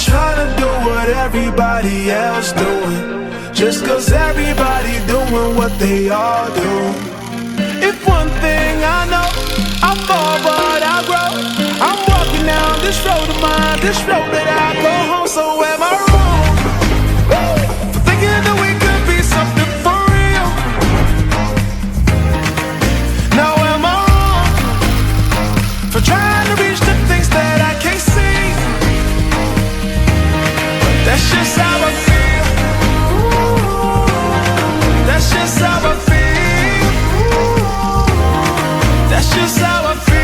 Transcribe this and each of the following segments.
trying to do what everybody else doing, just cause everybody doing what they all do. If one thing I know, I fall but I grow. I'm walking down this road of mine, this road that I go home. So am I wrong for thinking that we could be something for real? Now am I wrong for trying to reach the things that I can't see? But that's just how I feel. That's just how I feel. That's just how I feel.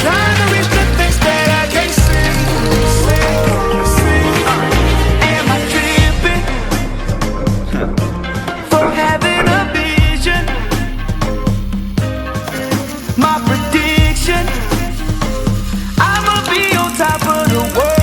Trying to reach the things that I can't see. Am I tripping for having a vision? My prediction, I'ma be on top of the world.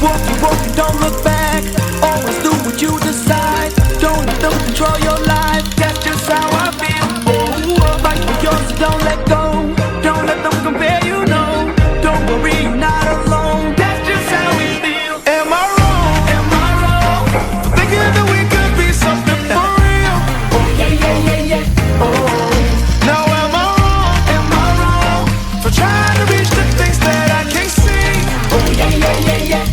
Walk, don't look back. Always do what you decide. Don't let them control your life. That's just how I feel. Oh, fight for yours, so don't let go. Don't let them compare you, no. Don't worry, you're not alone. That's just how we feel. Am I wrong? Am I wrong for thinking that we could be something for real? Oh yeah. Oh. Now am I wrong? Am I wrong for trying to reach the things that I can't see? Oh yeah.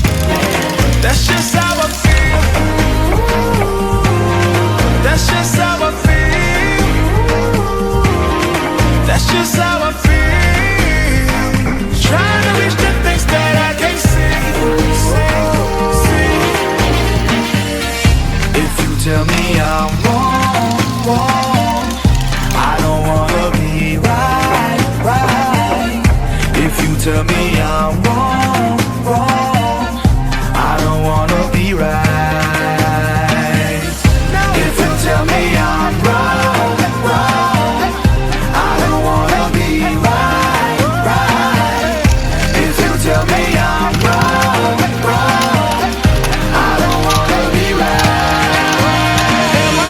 That's just how I feel. That's just how I feel. That's just how I feel. Trying to reach the things that I can't see. If you tell me I'm wrong, I don't wanna be right. If you tell me